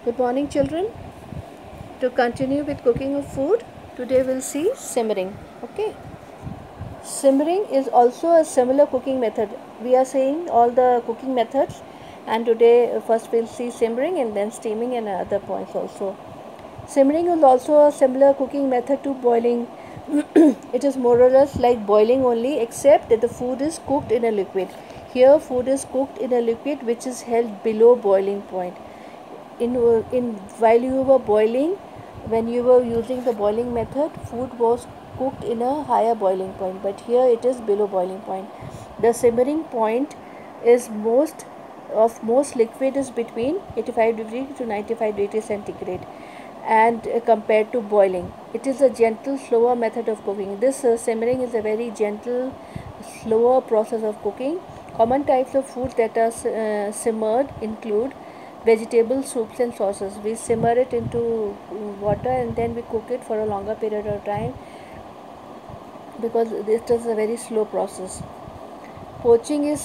Good morning, children. To continue with cooking of food, today we'll see simmering. Okay. Simmering is also a similar cooking method. We are saying all the cooking methods, and today first we'll see simmering and then steaming and other points also. Simmering is also a similar cooking method to boiling. It is more or less like boiling only, except that the food is cooked in a liquid. Here, food is cooked in a liquid which is held below boiling point. In while you were boiling, when you were using the boiling method, food was cooked in a higher boiling point, but here it is below boiling point. The simmering point is most liquid is between 85 degree to 95 degree centigrade, and compared to boiling, it is a gentle slower method of cooking. This simmering is a very gentle slower process of cooking. Common types of foods that are simmered include vegetable soups and sauces. We simmer it into water and then we cook it for a longer period of time because it is a very slow process. Poaching is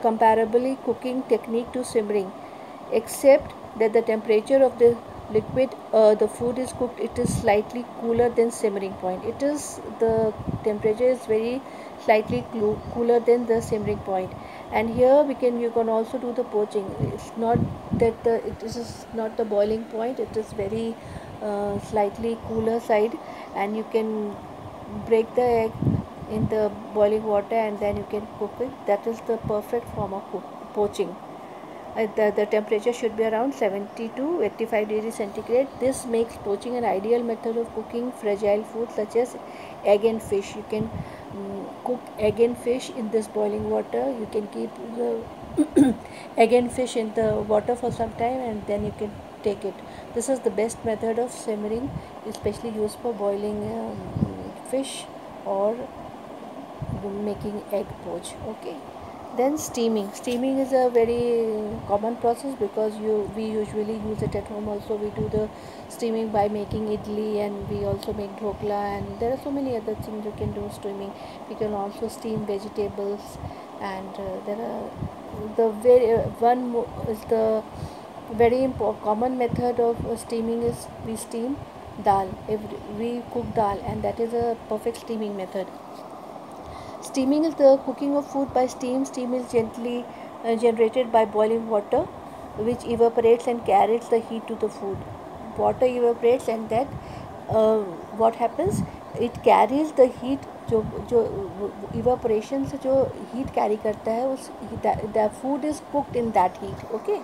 comparably cooking technique to simmering, except that the temperature of the liquid the food is cooked, it is slightly cooler than simmering point. It is the temperature is very slightly cooler than the simmering point. And here you can also do the poaching. It's not that it is not the boiling point, it is very slightly cooler side, and you can break the egg in the boiling water and then you can cook it. That is the perfect form of poaching. The temperature should be around 70 to 85 degrees centigrade. This makes poaching an ideal method of cooking fragile foods such as egg and fish. You can cook egg and fish in this boiling water. You can keep the egg and fish in the water for some time and then you can take it. This is the best method of simmering, especially used for boiling fish or making egg poach. Okay. Then steaming is a very common process because we usually use it at home also. We do the steaming by making idli, and we also make dhokla, and there are so many other things you can do steaming. We can also steam vegetables, and there are the very is the very common method of steaming is we steam dal. We cook dal, and that is a perfect steaming method. Steaming is the cooking of food by steam. Steam is gently generated by boiling water, which evaporates and carries the heat to the food. Water evaporates and that what happens? It carries the heat. जो evaporation से जो heat carry करता है उस the food is cooked in that heat. Okay.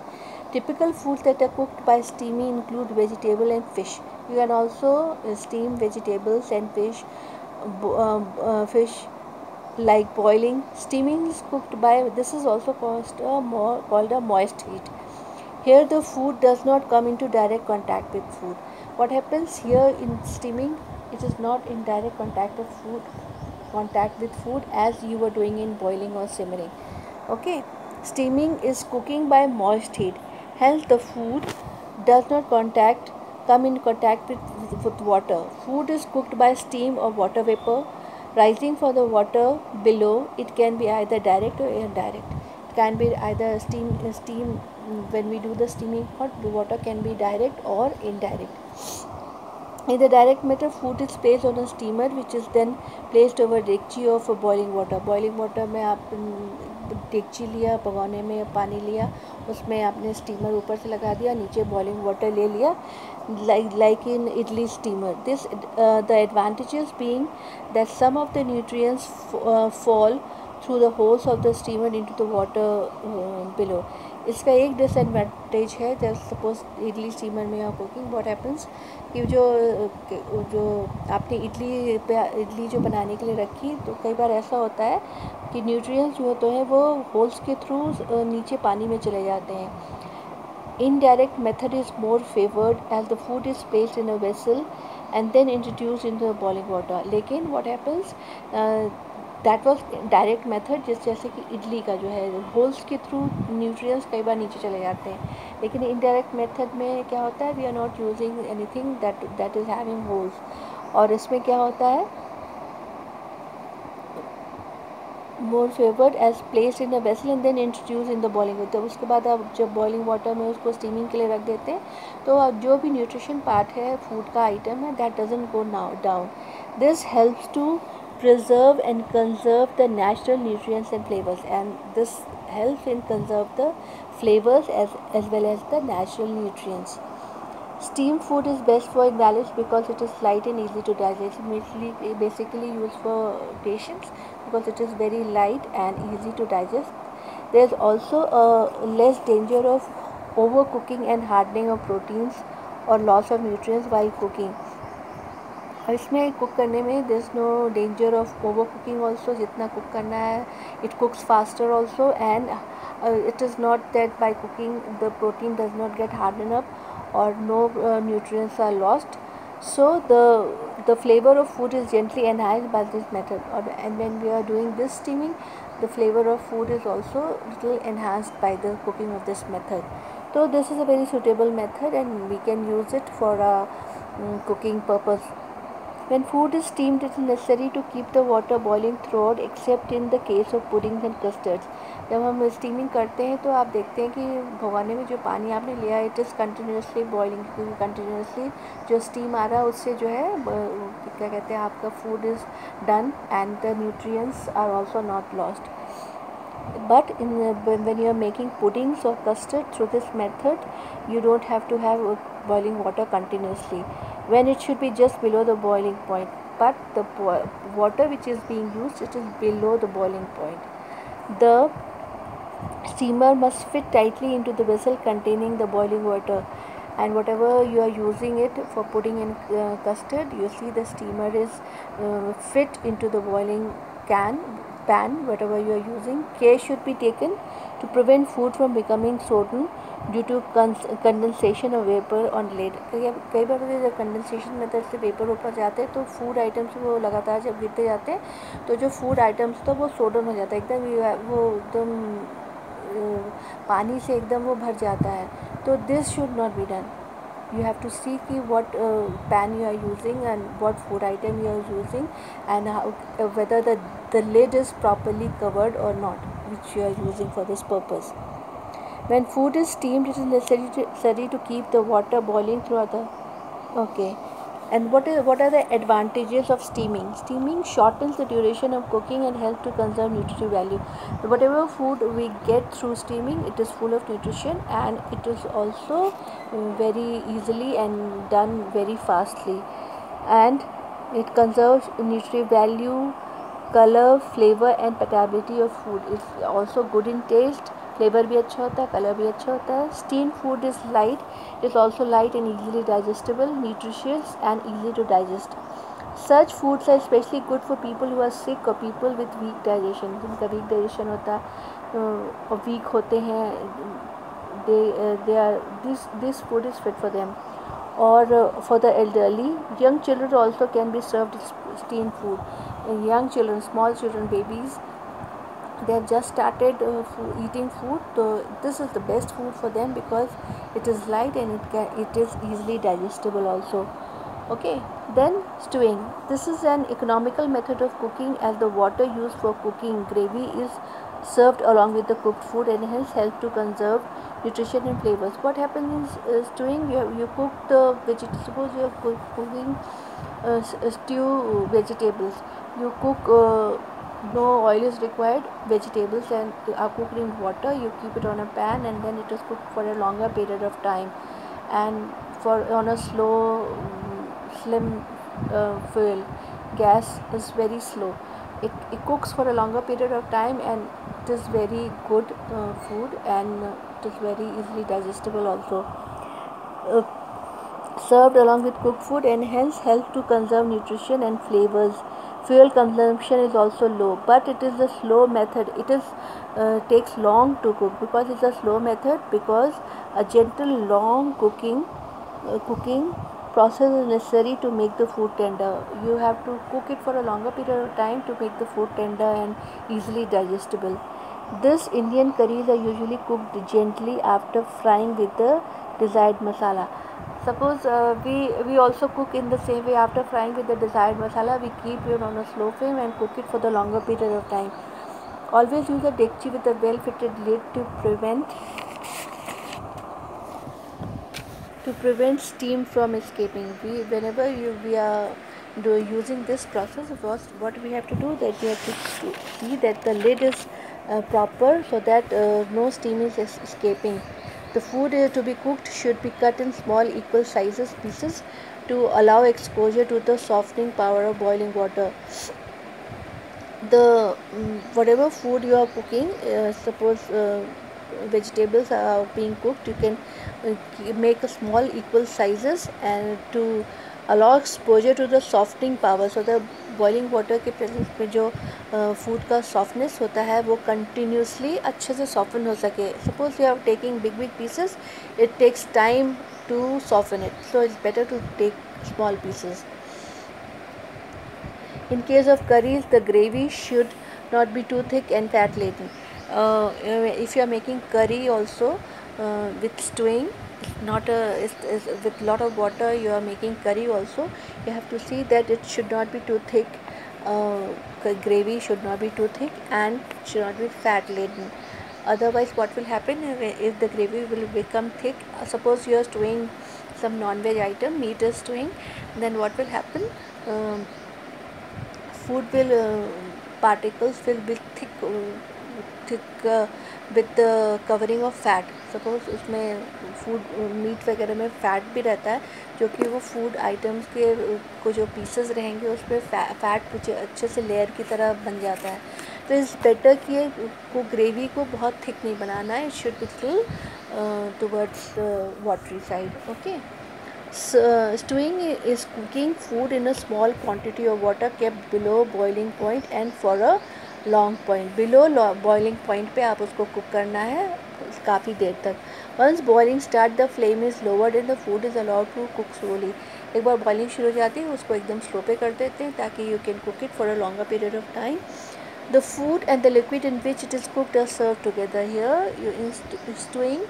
Typical foods that are cooked by steaming include vegetable and fish. You can also steam vegetables and fish. Fish like boiling. Steaming is cooked by, this is also called a moist heat. Here the food does not come into direct contact with food. What happens here in steaming, it is not in direct contact with food as you were doing in boiling or simmering. Okay. Steaming is cooking by moist heat. Hence the food does not come in contact with water. Food is cooked by steam or water vapor rising from the water below. It can be either direct or indirect. It can be either steam when we do the steaming part, the water can be direct or indirect. In the direct method, food is placed on a steamer which is then placed over डेगची of boiling water. Boiling water में आप डेगची लिया, भगोने में पानी लिया, उसमें आपने steamer ऊपर से लगा दिया, नीचे boiling water ले लिया, like in idli steamer. The advantages being that some of the nutrients fall through the holes of the steamer into the water below. इसका एक डिसएडवांटेज है, जब सपोज इडली स्टीमर में आप कुकिंग, व्हाट हैपन्स कि जो आपने इडली जो बनाने के लिए रखी, तो कई बार ऐसा होता है कि न्यूट्रिएंट्स जो होते हैं वो होल्स के थ्रू नीचे पानी में चले जाते हैं. Indirect method is more favored as the food is placed in a vessel and then introduced into the boiling water. लेकिन what happens, that was direct method, जैसे कि इडली का जो है होल्स के थ्रू न्यूट्रिएंट्स कई बार नीचे चले जाते हैं. लेकिन इनडायरेक्ट मेथड में क्या होता है, we are not using anything that is having holes. और इसमें क्या होता है, more favored as placed in a vessel and then introduced in the boiling water. तो उसके बाद आप जब boiling water में उसको steaming के लिए रख देते हैं तो जो भी nutrition part है food का item है that doesn't go now down. This helps to preserve and conserve the natural nutrients and flavors, and this helps in conserve the flavors as well as the natural nutrients. Steamed food is best for invalids because it is light and easy to digest. Basically used for patients because it is very light and easy to digest. There is also a less danger of overcooking and hardening of proteins or loss of nutrients while cooking. और इसमें cook करने में there is no danger of over cooking also. जितना cook करना है it cooks faster also, and it is not that by cooking the protein does not get hardened up or no nutrients are lost. So the flavor of food is gently enhanced by this method, and when we are doing this steaming, the flavor of food is also little enhanced by the cooking of this method. So this is a very suitable method and we can use it for a cooking purpose. When food is steamed, it is necessary to keep the water boiling throughout except in the case of puddings and custards. जब हम steaming करते हैं तो आप देखते हैं कि भगोने में जो पानी आपने लिया है इट इज़ कंटिन्यूसली बॉइलिंग, क्योंकि कंटिन्यूसली जो स्टीम आ रहा है उससे जो है क्या कहते हैं आपका food is done and the nutrients are also not lost. But when you are making puddings or custard through this method, you don't have to have boiling water continuously when it should be just below the boiling point. But the water which is being used, it is below the boiling point. The steamer must fit tightly into the vessel containing the boiling water, and whatever you are using it for pudding and custard, you see the steamer is fit into the boiling pan, whatever you are using. Care should be taken to prevent food from becoming sodden due to condensation of vapor on lid. कई बार जब condensation method से vapour ऊपर जाते हैं तो food items वो लगातार जब गिरते जाते हैं तो जो फूड आइटम्स था वो सोडन हो जाता है, एकदम वो एकदम पानी से एकदम वो भर जाता है. तो this should not be done. You have to see ki what pan you are using and what food item you are using, and how, whether the lid is properly covered or not, which you are using for this purpose. When food is steamed, it is necessary to keep the water boiling throughout the okay. And what are the advantages of steaming? Steaming shortens the duration of cooking and helps to conserve nutritive value. So whatever food we get through steaming, it is full of nutrition and it is also very easily and done very fastly, and it conserves nutritive value, color, flavor and palatability of food. It's also good in taste. Flavour भी अच्छा होता है, colour भी अच्छा होता है. Steam food is light, is also light and easily digestible, nutritious and easy to digest. Such foods are specially good for people who are sick और people with weak digestion. जिनका वीक डाइजेशन होता है और weak होते हैं, they are this food is fit for them. और for the elderly, young children also can be served steam food. Young children, small children, babies, they have just started eating food, so this is the best food for them because it is light and it is easily digestible also. Okay, then stewing. This is an economical method of cooking as the water used for cooking gravy is served along with the cooked food and hence help to conserve nutrition and flavors. What happens in stewing, you cook the vegetables. Suppose you are cooking stew vegetables. You cook no oil is required, vegetables and are cooked in water. You keep it on a pan and then it is cooked for a longer period of time, and on a slow slim fuel. Gas is very slow. It cooks for a longer period of time and it is very good food, and it is very easily digestible also. Served along with cooked food and hence help to conserve nutrition and flavors. Fuel consumption is also low, but it is a slow method. It is takes long to cook because it's a slow method, because a gentle long cooking process is necessary to make the food tender. You have to cook it for a longer period of time to make the food tender and easily digestible. This Indian curries are usually cooked gently after frying with the desired masala. Suppose we also cook in the same way. After frying with the desired masala, we keep it on a slow flame and cook it for the longer period of time. Always use a dekchi with a well-fitted lid to prevent steam from escaping. Whenever we are using this process, what we have to do, that we have to see that the lid is proper, so that no steam is escaping. The food to be cooked should be cut in small equal sizes pieces to allow exposure to the softening power of boiling water. The whatever food you are cooking, suppose vegetables are being cooked, you can make a small equal sizes and to allow exposure to the softening power, so the boiling water के presence में जो food का softness होता है वो continuously अच्छे से soften हो सके. Suppose you are taking big big pieces, it takes time to soften it, so it's better to take small pieces. In case of curries, the gravy should not be too thick and fat laden. If you are making curry also with stewing, not with lot of water, you are making curry also, you have to see that it should not be too thick. Gravy should not be too thick and should not be fat laden. Otherwise, what will happen if the gravy will become thick? Suppose you are stewing some non-veg item, meat is stewing, then what will happen? Food will particles will be thick with the covering of fat. Suppose उसमें food meet वगैरह में fat भी रहता है, जो कि वो food items के को जो पीसेस रहेंगे उस पर फैट कुछ अच्छे से लेयर की तरह बन जाता है. तो इट्स बेटर कि को ग्रेवी को बहुत थिक नहीं बनाना है, it should be still towards watery side. Okay. Stewing is cooking food in a small quantity of water kept below boiling point and for a long point. Below boiling point पे आप उसको cook करना है काफ़ी देर तक. Once boiling start, the flame is lowered and the food is allowed to cook slowly. एक बार boiling शुरू हो जाती है उसको एकदम slow पे कर देते हैं ताकि you can cook it for a longer period of time. The food and the liquid in which it is cooked are served together. Here you in stewing,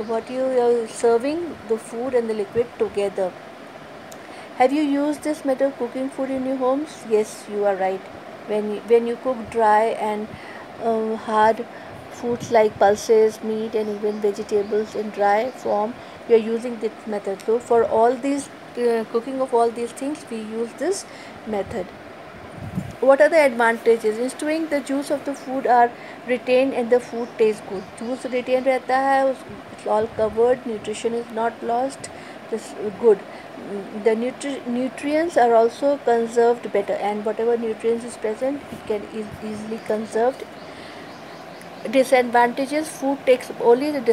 what you are serving the food and the liquid together. Have you used this method of cooking food in your homes? Yes, you are right. When you cook dry and hard foods like pulses, meat and even vegetables in dry form, you are using this method. So for all these cooking of all these things, we use this method. What are the advantages? In stewing, the juice of the food are retained and the food tastes good. Juice retain रहता है, it's all covered, nutrition is not lost, this good. The nutrients are also conserved better, and whatever nutrients is present, it can easily conserved. Disadvantages: food takes only the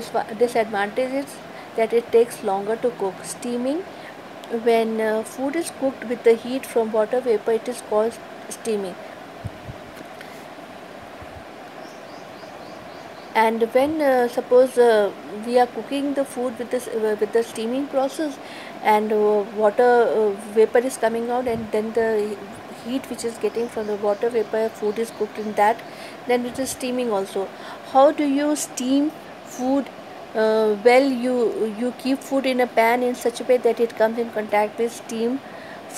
disadvantages that it takes longer to cook. Steaming: when food is cooked with the heat from water vapor, it is called steaming. And when suppose we are cooking the food with the steaming process, and water vapor is coming out, and then the heat which is getting from the water vapor, food is cooked in that, then it is steaming also. How do you steam food? Well, you keep food in a pan in such a way that it comes in contact with steam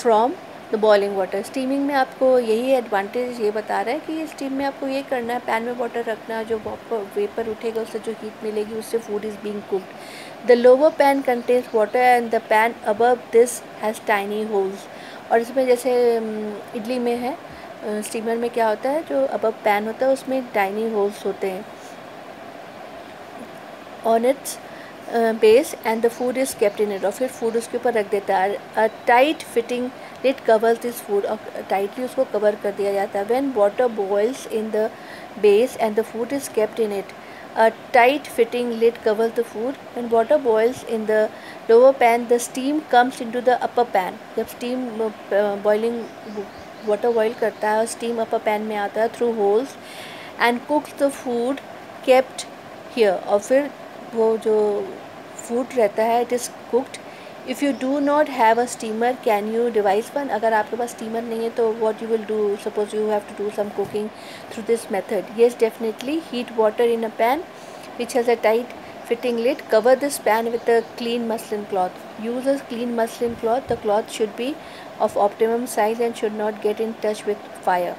from the boiling water. Steaming में आपको यही advantage ये बता रहा है कि steam में आपको ये करना है, पैन में वाटर रखना, जो वेपर उठेगा उससे जो हीट मिलेगी उससे food is being cooked. The lower pan contains water and the pan above this has tiny holes. और इसमें जैसे इडली में है, स्टीमर में क्या होता है, जो अबव पैन होता है उसमें टाइनी होल्स होते हैं on its base, and the food is kept in it. और फिर फूड उसके ऊपर रख देता है. A tight fitting lid covers this food, और टाइटली उसको कवर कर दिया जाता है. When water boils in the base and the food is kept in it, a tight fitting lid covers the food. When water boils in the lower pan, the steam comes into the upper pan. जब steam boiling water boil करता है और steam upper pan में आता है through holes, and cooks the food kept here. और फिर वो जो फूड रहता है it is cooked. If you do not have a steamer, can you devise one. अगर आपके पास स्टीमर नहीं है तो what you will do, suppose you have to do some cooking through this method. Yes, definitely. Heat water in a pan which has a tight fitting lid. Cover this pan with a clean muslin cloth. Use a clean muslin cloth. The cloth should be of optimum size and should not get in touch with fire.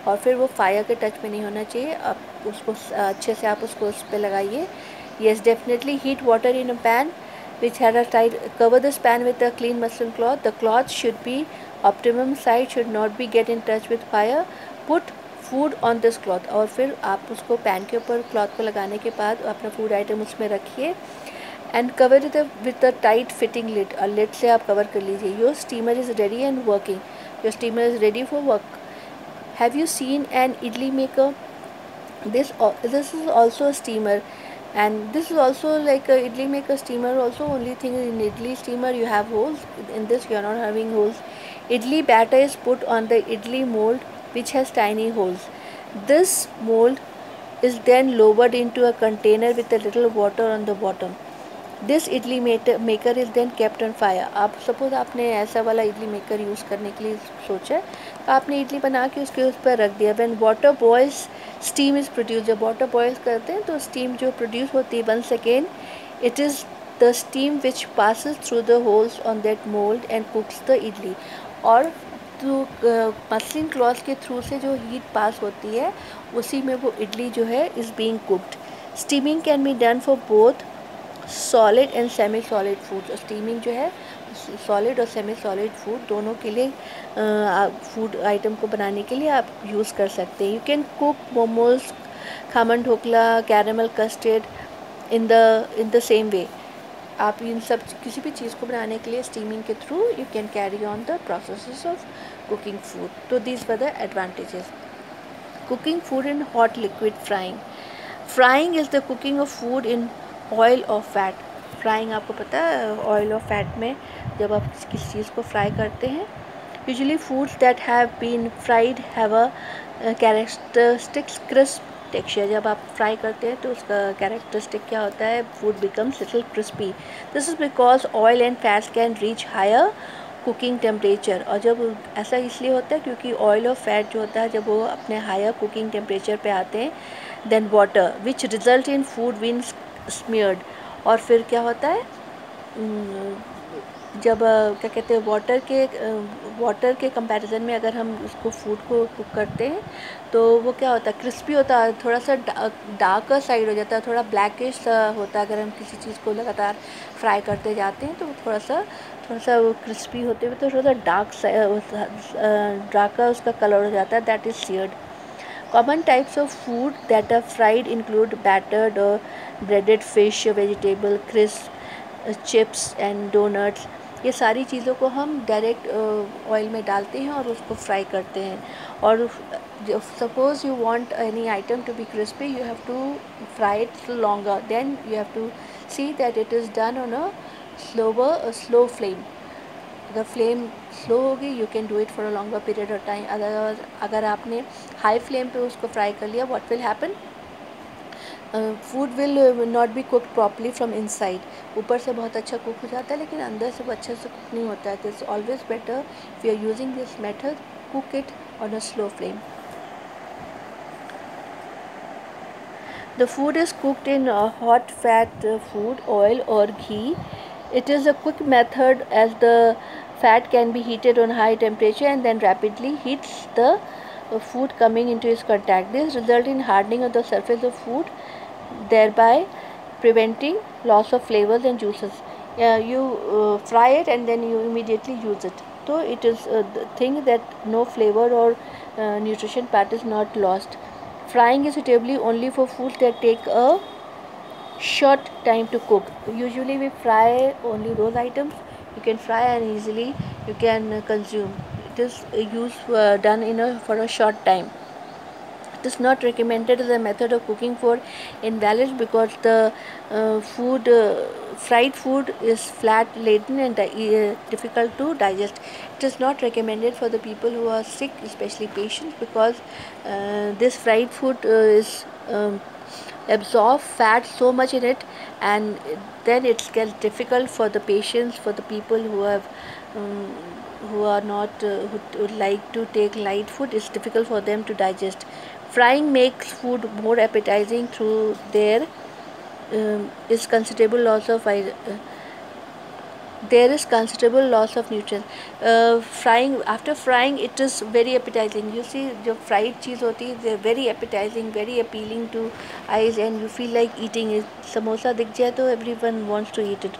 और फिर वो fire के touch में नहीं होना चाहिए। आप उसको अच्छे से आप उसको उस पर लगाइए। Yes, definitely heat water in a pan which had a tight, cover this pan with a clean muslin cloth. The cloth should be optimum size, should not be get in touch with fire. Put food on this cloth. और फिर आप उसको pan के ऊपर cloth को लगाने के बाद अपना फूड आइटम उसमें रखिए and cover it with a tight fitting lid. और लिड से आप कवर कर लीजिए। Your steamer is ready and working. Your steamer is ready for work. Have you seen an idli maker? This is also a steamer, and this is also like a idli maker steamer also. Only thing is in idli steamer you have holes. In this you are not having holes. Idli batter is put on the idli mold which has tiny holes. This mold is then lowered into a container with a little water on the bottom. This idli maker is then kept on fire. आप suppose आपने ऐसा वाला idli maker use करने के लिए सोचा है, तो आपने इडली बना के उसके उस पर रख दिया। When water boils steam is produce. जब वाटर बॉयल्स करते हैं तो स्टीम जो प्रोड्यूस होती है, once again it is the steam which passes through the holes on that mould and cooks the idli. और तो मसलिन क्लॉथ के थ्रू से जो हीट पास होती है उसी में वो इडली जो है is being cooked. Steaming can be done for both solid and semi solid food. Steaming जो है सॉलिड और सेमी सॉलिड फूड दोनों के लिए फूड आइटम को बनाने के लिए आप यूज़ कर सकते हैं। You can cook momos, khaman dhokla, caramel custard in the same way. आप इन सब किसी भी चीज़ को बनाने के लिए स्टीमिंग के through you can carry on the process of cooking food. तो these were the advantages. Cooking food in hot liquid frying. Frying is the cooking of food in oil और फैट। फ्राइंग आपको पता है oil और fat में जब आप किसी चीज़ को फ्राई करते हैं। Usually foods that have been fried have a characteristics crisp texture. जब आप फ्राई करते हैं तो उसका कैरेक्टरिस्टिक क्या होता है? Food becomes little crispy. This is because oil and fats can reach higher cooking temperature. और जब ऐसा इसलिए होता है क्योंकि ऑयल और फैट जो होता है जब वो अपने हायर कुकिंग टेम्परेचर पे आते हैं then water which result in food been smeared. और फिर क्या होता है जब क्या कहते हैं वाटर के कंपैरिजन में अगर हम उसको फूड को कुक करते हैं तो वो क्या होता है? क्रिस्पी होता है, थोड़ा सा डार्कर साइड हो जाता है, थोड़ा ब्लैकिश सा होता है। अगर हम किसी चीज़ को लगातार फ्राई करते जाते हैं तो थोड़ा सा वो क्रिस्पी होते हुए तो थोड़ा सा डार्कर उसका कलर हो जाता है। That is seared. Common types of food that are fried include battered or breaded fish, vegetable, crisp, chips and donuts. ये सारी चीज़ों को हम डायरेक्ट ऑयल में डालते हैं और उसको फ्राई करते हैं। और suppose you want any item to be crispy you have to fry it longer, then you have to see that it is done on a slow flame. अगर फ्लेम स्लो होगी you can do it for a longer period of time. अगर आपने high flame पे उसको fry कर लिया what will happen? Food will not be cooked properly from inside. ऊपर से बहुत अच्छा कुक हो जाता है लेकिन अंदर से वो अच्छे से कुक नहीं होता है। तो it's always better if you are using this method cook it on a slow flame. The food is cooked in hot fat food, oil or ghee. It is a quick method as the fat can be heated on high temperature and then rapidly heats the food coming into its contact. This results in hardening of the surface of food, thereby preventing loss of flavors and juices. You fry it and then you immediately use it. So it is the thing that no flavor or nutrition part is not lost. Frying is suitably only for foods that take a short time to cook. Usually we fry only those items you can fry and easily you can consume. It is done for a short time. It is not recommended as a method of cooking for invalids because the fried food is flat laden and difficult to digest. It is not recommended for the people who are sick, especially patients, because this fried food is absorb fat so much in it, and then it gets difficult for the patients, for the people who have who are not who would like to take light food. It's difficult for them to digest. Frying makes food more appetizing through there is considerable loss of there is considerable loss of nutrients. Frying, after frying, it is very appetizing. You see, the fried cheese hoti, they're very appetizing, very appealing to eyes, and you feel like eating it. Samosa dikh jaye to everyone wants to eat it,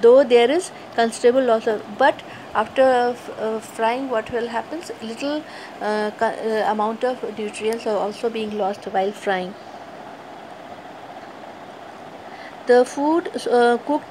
though there is considerable loss of. But after frying, what will happen, little amount of nutrients are also being lost while frying. The food cooked